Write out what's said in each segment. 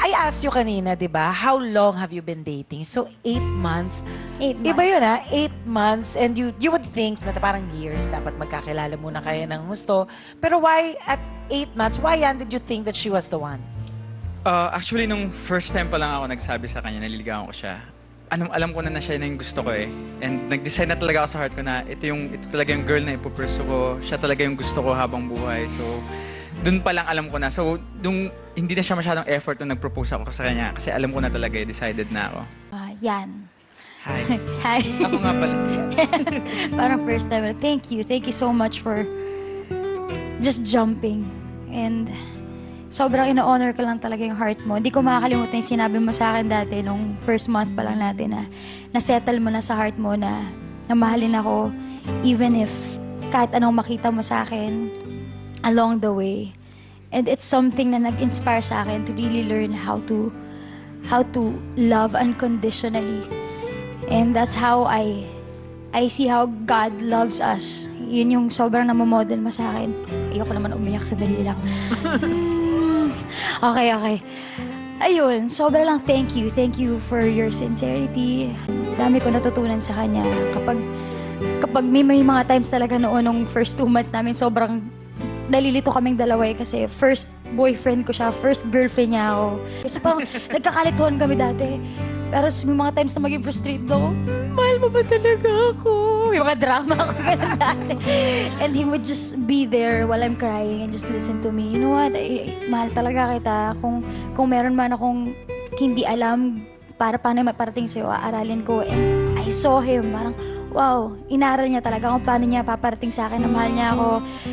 I asked you kanina, di ba, how long have you been dating? So, 8 months. 8 months. Iba yun 8 months and you would think na parang years, dapat magkakilala muna kayo ng gusto. Pero why at 8 months, why Yan did you think that she was the one? Actually, nung first time pa lang ako nagsabi sa kanya, naliligawan ko siya. Alam ko na siya na yung gusto ko eh. And nag-decide na talaga ako sa heart ko na ito talaga yung girl na ipupursue ko. Siya talaga yung gusto ko habang buhay. So, dun pa lang alam ko na. So, hindi na siya masyadong effort nung nag-propose ako sa kanya. Kasi alam ko na talaga eh, decided na ako. Yan. Hi. Hi. Ako nga pala siya. Parang first time. Thank you. Thank you so much for just jumping. And sobrang ina-honor ko lang talaga yung heart mo. Hindi ko makakalimutan yung sinabi mo sa akin dati nung first month pa lang natin na na-settle mo na sa heart mo na mahalin ako even if kahit anong makita mo sa akin along the way. And it's something na nag-inspire sa akin to really learn how to love unconditionally. And that's how I see how God loves us. Yun yung sobrang namomodel mo sa akin. Ayoko naman umiyak, sandali lang. Okay. Ayun, sobrang lang thank you. Thank you for your sincerity. Dami ko natutunan sa kanya. Kapag may mga times talaga noon, nung first 2 months namin, sobrang nalilito kaming dalawa eh, kasi first boyfriend ko siya, first girlfriend niya ako. Kasi parang nagkakalituhan kami dati. Pero may mga times na maging frustrated ako, mahal mo ba talaga ako? May mga drama ako ganun dati. And he would just be there while I'm crying and just listen to me. You know what? Mahal talaga kita. Kung meron man akong hindi alam para paano maparating sa'yo, aaralin ko. And I saw him. Parang, wow, inaral niya talaga kung paano niya paparating sa akin na mahal niya ako.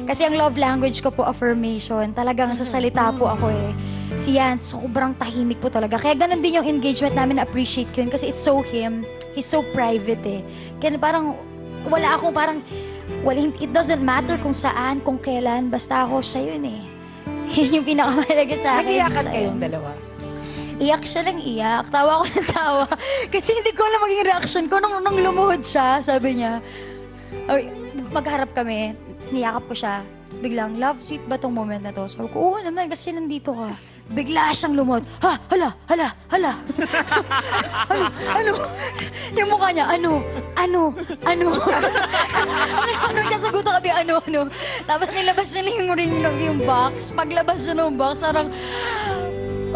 Kasi ang love language ko po, affirmation. Talagang sa salita po ako eh. Si Yan, sobrang tahimik po talaga. Kaya ganun din yung engagement namin, na-appreciate ko yun. Kasi it's so him. He's so private eh. Kaya parang, it doesn't matter kung saan, kung kailan. Basta ako, siya yun eh. Yun yung pinakamalaga sa akin. Nag-iyakan kayong dalawa? Iyak siya ng iyak. Tawa ko ng tawa. Kasi hindi ko alam maging reaction ko nung lumuhod siya. Sabi niya, magharap kami. Siniyakap ko siya. Tapos biglang, love, sweet ba tong moment na to? Sabi ko, oo naman, kasi nandito ka. Bigla siyang lumuhod. Ha? Hala? Ano? Yung mukha niya, ano? Ano? Nagsasagutan kami, ano? Tapos nilabas niya yung ring yung box. Paglabas niya ng box, parang,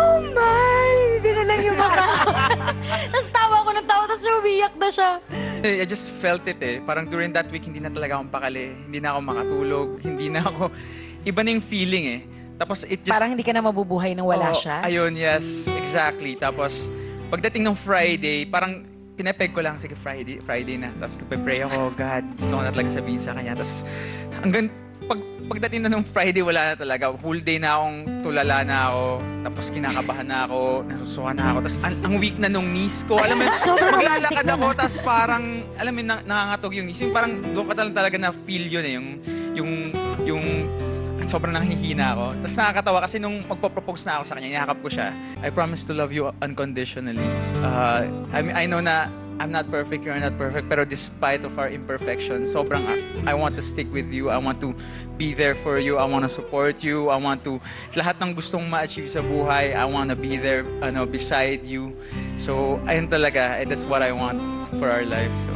oh my! Gano'n lang yung mukha. Tapos tawa ko ng tawa, tapos umiyak na siya. I just felt it eh. Parang during that week, hindi na talaga akong pakali. Hindi na ako makatulog. Hindi na ako... Iba na yung feeling eh. Tapos it just... Parang hindi ka na mabubuhay nang wala siya? Ayun, yes. Exactly. Tapos pagdating ng Friday, parang pinapeg ko lang, sige Friday na. Tapos nagpe-pray ako, God, gusto ko na talaga sabihin sa kanya. Tapos hanggang pagdating na nung Friday, wala na talaga. Whole day na akong tulala na ako. Tapos kinakabahan na ako, nasusuka na ako. Tapos ang weak na nung knees ko. Alam mo, maglalakad ako, tapos parang, alam mo, nangangatog yung knees. Yung parang doon ka talaga na feel yun eh. Yung sobrang nanghihina ako. Tapos nakakatawa kasi nung magpo-propose na ako sa kanya, niyakap ko siya. I promise to love you unconditionally. I know na I'm not perfect, you're not perfect, pero despite of our imperfections, sobrang I want to stick with you, I want to be there for you, I want to support you, I want to, lahat ng gustong ma-achieve sa buhay, I want to be there, beside you. So, ayun talaga, that's what I want for our life. So,